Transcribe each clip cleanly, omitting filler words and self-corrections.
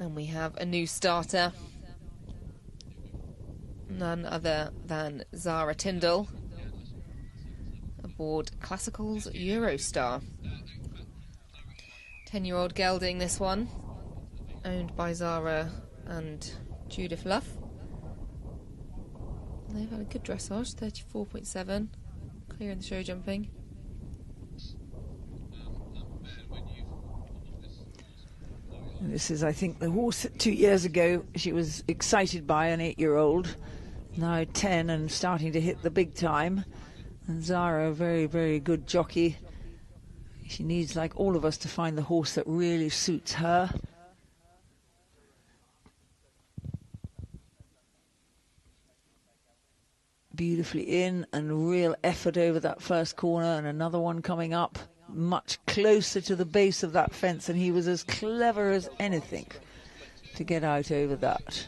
And we have a new starter, none other than Zara Tindall, aboard Classical's Eurostar. 10-year-old gelding, this one, owned by Zara and Judith Luff. They've had a good dressage, 34.7, clear in the show jumping. This is, I think, the horse that 2 years ago she was excited by, an 8-year-old, now 10 and starting to hit the big time. And Zara, a very, very good jockey. She needs, like all of us, to find the horse that really suits her. Beautifully in, and real effort over that first corner, and another one coming up much closer to the base of that fence, and he was as clever as anything to get out over that.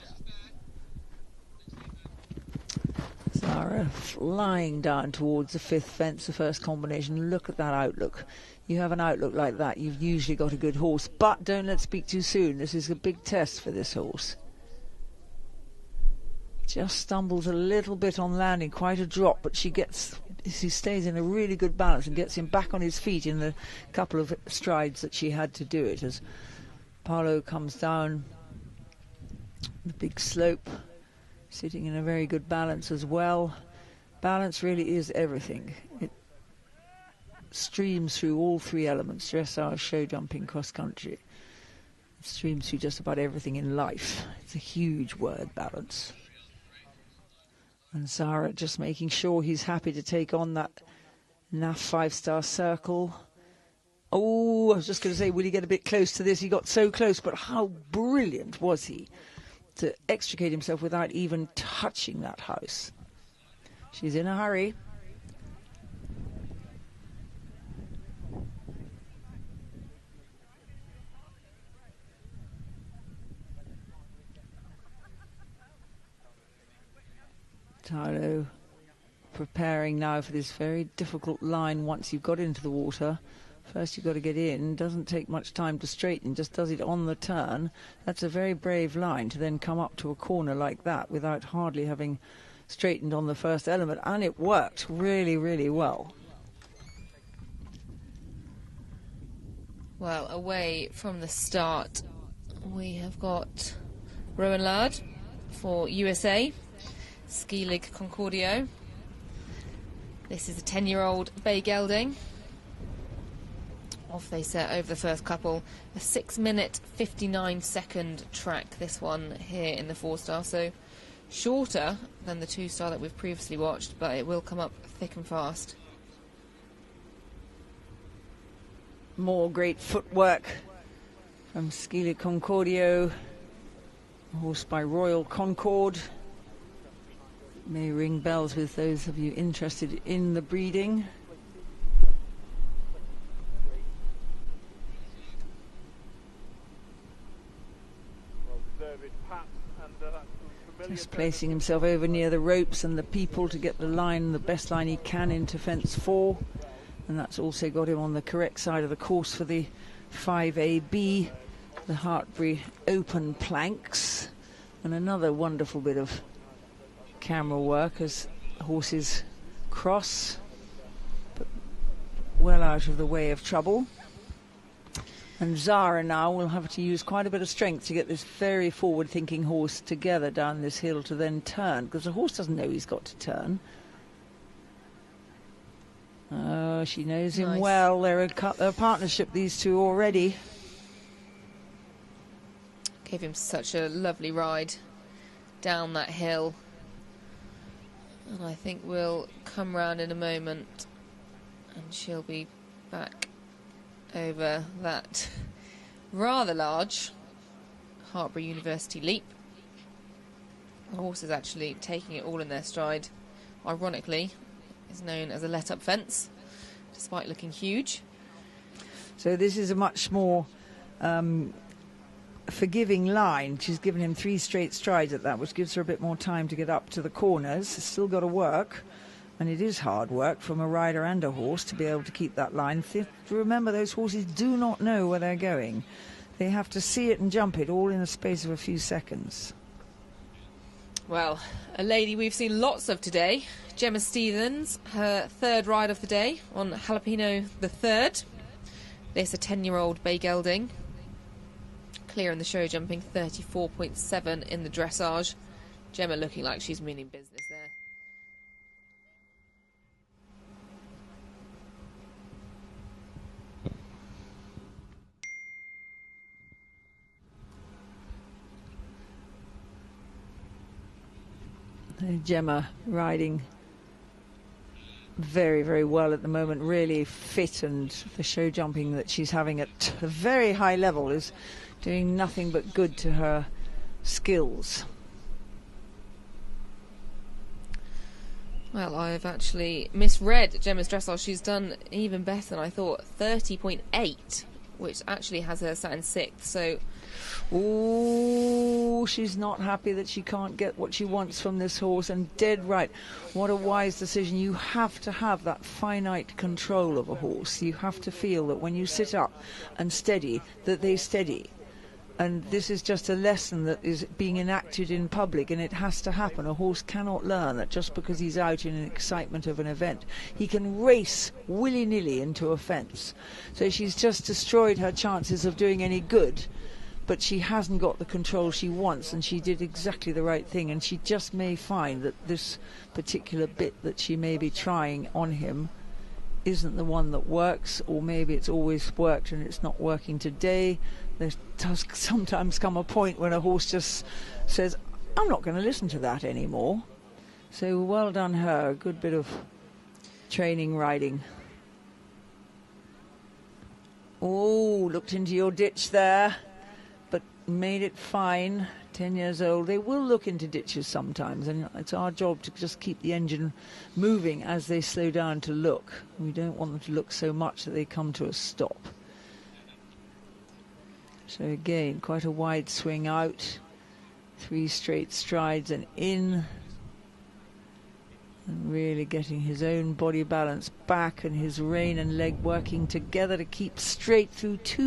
Zara flying down towards the fifth fence, the first combination. Look at that outlook. You have an outlook like that, you've usually got a good horse. But don't let's speak too soon. This is a big test for this horse. Just stumbles a little bit on landing, quite a drop, but she stays in a really good balance and gets him back on his feet in the couple of strides that she had to do it, as Paolo comes down the big slope, sitting in a very good balance as well. Balance really is everything. It streams through all three elements: dressage, show jumping, cross country. It streams through just about everything in life. It's a huge word, balance. And Zara just making sure he's happy to take on that NAF 5-star circle. Oh, I was just going to say, will he get a bit close to this? He got so close, but how brilliant was he to extricate himself without even touching that house. She's in a hurry. Tylo preparing now for this very difficult line once you've got into the water. First you've got to get in. Doesn't take much time to straighten, just does it on the turn. That's a very brave line to then come up to a corner like that without hardly having straightened on the first element. And it worked really, really well. Well, away from the start, we have got Rowan Laird for USA. Ski League Concordio. This is a 10-year-old bay gelding. Off they set over the first couple. A 6-minute 59-second track, this one here in the 4-star, so shorter than the 2-star that we've previously watched, but it will come up thick and fast. More great footwork from Ski League Concordio, a horse by Royal Concord. May ring bells with those of you interested in the breeding. Just placing himself over near the ropes and the people to get the line, the best line he can, into fence 4. And that's also got him on the correct side of the course for the 5AB, the Hartpury open planks. And another wonderful bit of camera work as horses cross, but well out of the way of trouble. And Zara now will have to use quite a bit of strength to get this very forward-thinking horse together down this hill to then turn, because the horse doesn't know he's got to turn. Oh, she knows him well. They're a partnership, these two, already. Gave him such a lovely ride down that hill. And I think we'll come round in a moment and she'll be back over that rather large Hartpury University leap. The horse is actually taking it all in their stride. Ironically, is known as a let-up fence, despite looking huge. So this is a much more forgiving line. She's given him 3 straight strides at that, which gives her a bit more time to get up to the corners. Still got to work, and it is hard work from a rider and a horse to be able to keep that line. Remember, those horses do not know where they're going. They have to see it and jump it all in the space of a few seconds. Well, a lady we've seen lots of today, Gemma Stevens, her third ride of the day on Jalapeno the Third. This a 10-year-old bay gelding. Clear in the show jumping, 34.7 in the dressage. Gemma looking like she's meaning business there. Gemma riding very, very well at the moment, really fit, and the show jumping that she's having at a very high level is doing nothing but good to her skills. Well, I've actually misread Gemma's dressage. She's done even better than I thought, 30.8, which actually has her sat in 6th, so... Oh, she's not happy that she can't get what she wants from this horse, and dead right. What a wise decision. You have to have that finite control of a horse. You have to feel that when you sit up and steady, that they steady. And this is just a lesson that is being enacted in public, and it has to happen. A horse cannot learn that just because he's out in an excitement of an event, he can race willy-nilly into a fence. So she's just destroyed her chances of doing any good. But she hasn't got the control she wants, and she did exactly the right thing, and she just may find that this particular bit that she may be trying on him isn't the one that works, or maybe it's always worked and it's not working today. There does sometimes come a point when a horse just says, I'm not going to listen to that anymore. So well done her, a good bit of training riding. Oh, looked into your ditch there, but made it fine. 10 years old. They will look into ditches sometimes, and it's our job to just keep the engine moving as they slow down to look. We don't want them to look so much that they come to a stop. So again, quite a wide swing out, 3 straight strides and in, and really getting his own body balance back and his rein and leg working together to keep straight through 2